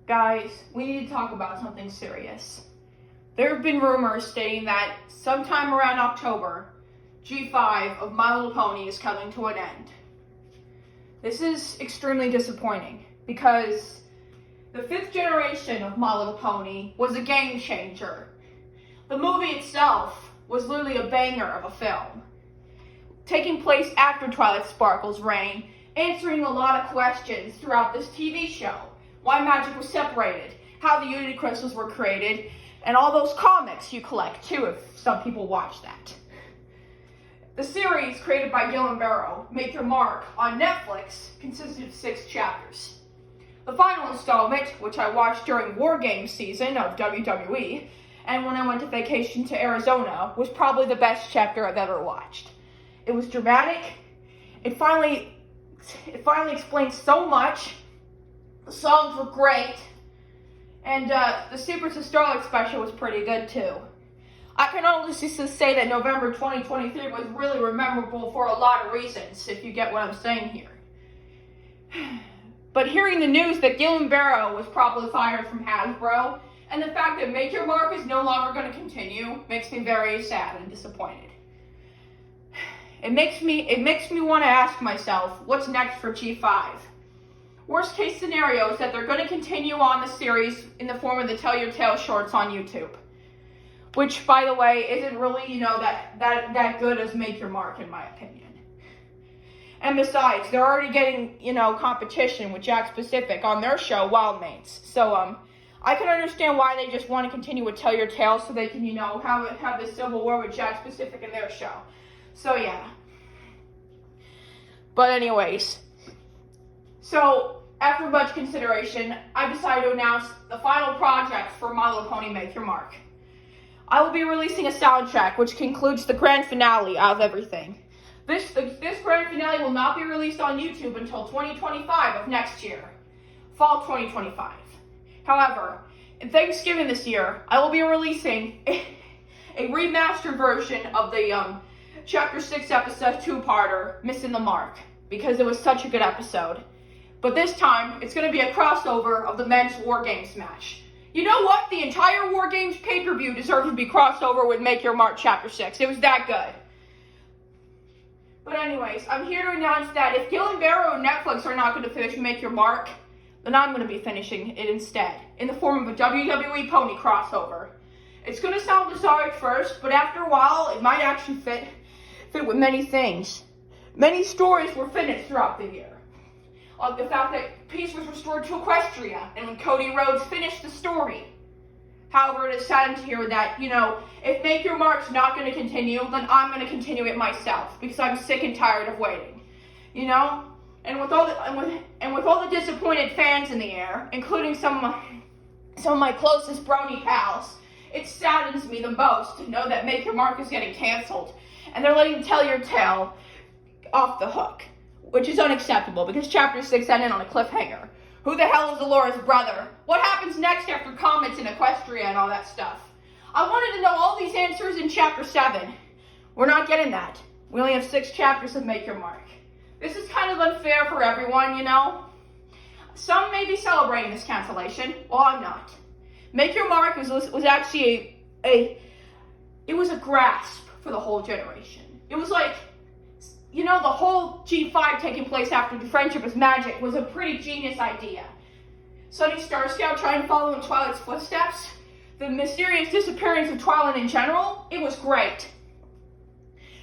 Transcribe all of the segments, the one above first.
Guys, we need to talk about something serious. There have been rumors stating that sometime around October, G5 of My Little Pony is coming to an end. This is extremely disappointing because the 5th generation of My Little Pony was a game changer. The movie itself was literally a banger of a film, taking place after Twilight Sparkle's reign, answering a lot of questions throughout this TV show. Why magic was separated, how the Unity Crystals were created, and all those comics you collect too if some people watch that. The series, created by Dylan Barrow, Make Your Mark, on Netflix, consisted of 6 chapters. The final installment, which I watched during War Games season of WWE, and when I went to vacation to Arizona, was probably the best chapter I've ever watched. It was dramatic. It finally explained so much. The songs were great. And the Super Starlight special was pretty good too. I can honestly say that November 2023 was really memorable for a lot of reasons, if you get what I'm saying here. But hearing the news that Dylan Barrow was probably fired from Hasbro, and the fact that Make Your Mark is no longer going to continue, makes me very sad and disappointed. It makes me want to ask myself, what's next for G5? Worst case scenario is that they're going to continue on the series in the form of the Tell Your Tale shorts on YouTube. Which, by the way, isn't really, that good as Make Your Mark, in my opinion. And besides, they're already getting, competition with Jack Specific on their show, Wild Mates. So, I can understand why they just want to continue with Tell Your Tale so they can, have the Civil War with Jack Specific in their show. So, yeah. But anyways, so after much consideration, I decided to announce the final project for My Little Pony Make Your Mark. I will be releasing a soundtrack which concludes the grand finale of everything. This grand finale will not be released on YouTube until 2025 of next year. Fall 2025. However, in Thanksgiving this year, I will be releasing a remastered version of the Chapter 6 episode 2-parter, Missing the Mark, because it was such a good episode. But this time, it's going to be a crossover of the men's War Games match. You know what? The entire War Games pay-per-view deserves to be crossed over with Make Your Mark Chapter 6. It was that good. But anyways, I'm here to announce that if Dylan Barrow and Netflix are not going to finish Make Your Mark, then I'm going to be finishing it instead, in the form of a WWE Pony crossover. It's going to sound bizarre at first, but after a while, it might actually fit with many things. Many stories were finished throughout the year. Like the fact that peace was restored to Equestria, and when Cody Rhodes finished the story. However, it is sad to hear that, if Make Your Mark's not going to continue, then I'm going to continue it myself, because I'm sick and tired of waiting. And with all the disappointed fans in the air, including some of my closest brony pals, it saddens me the most to know that Make Your Mark is getting canceled, and they're letting Tell Your Tale off the hook, which is unacceptable because Chapter 6 ended on a cliffhanger. Who the hell is Alora's brother? What happens next after Comets in Equestria and all that stuff? I wanted to know all these answers in Chapter 7. We're not getting that. We only have 6 chapters of Make Your Mark. This is kind of unfair for everyone, Some may be celebrating this cancellation, while I'm not. Make Your Mark was actually it was a grasp for the whole generation. It was like, the whole G5 taking place after the Friendship is Magic was a pretty genius idea. Sunny Star Scout trying to follow in Twilight's footsteps, the mysterious disappearance of Twilight in general, it was great.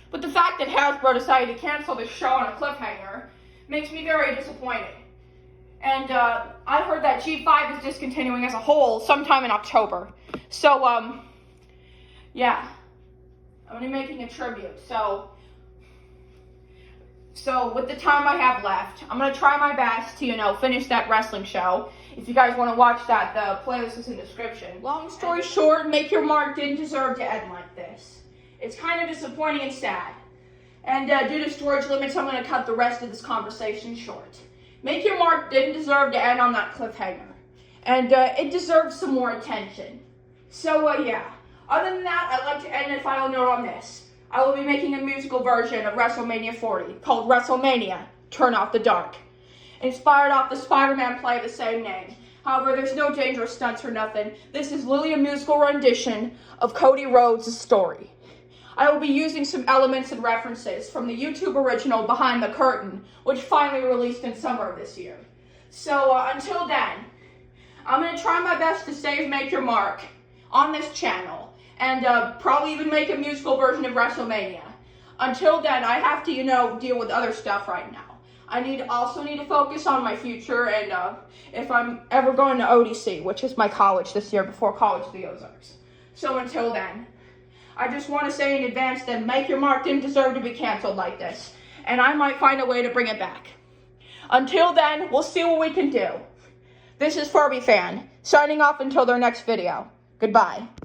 But the fact that Hasbro decided to cancel this show on a cliffhanger makes me very disappointed. And I heard that G5 is discontinuing as a whole sometime in October. So, yeah. I'm going to be making a tribute. So with the time I have left, I'm going to try my best to, finish that wrestling show. If you guys want to watch that, the playlist is in the description. Long story short, Make Your Mark didn't deserve to end like this. It's kind of disappointing and sad. And due to storage limits, I'm going to cut the rest of this conversation short. Make Your Mark didn't deserve to end on that cliffhanger. And it deserves some more attention. So, yeah. Other than that, I'd like to end a final note on this. I will be making a musical version of WrestleMania 40 called WrestleMania, Turn Off the Dark. Inspired off the Spider-Man play of the same name. However, there's no dangerous stunts or nothing. This is literally a musical rendition of Cody Rhodes' story. I will be using some elements and references from the YouTube original Behind the Curtain, which finally released in summer of this year. So until then, I'm going to try my best to save Make Your Mark on this channel, and probably even make a musical version of WrestleMania. Until then, I have to, deal with other stuff right now. I also need to focus on my future, and if I'm ever going to ODC, which is my college this year before College of the Ozarks. So until then, I just want to say in advance that Make Your Mark didn't deserve to be canceled like this, and I might find a way to bring it back. Until then, we'll see what we can do. This is Furby Fan, signing off until their next video. Goodbye.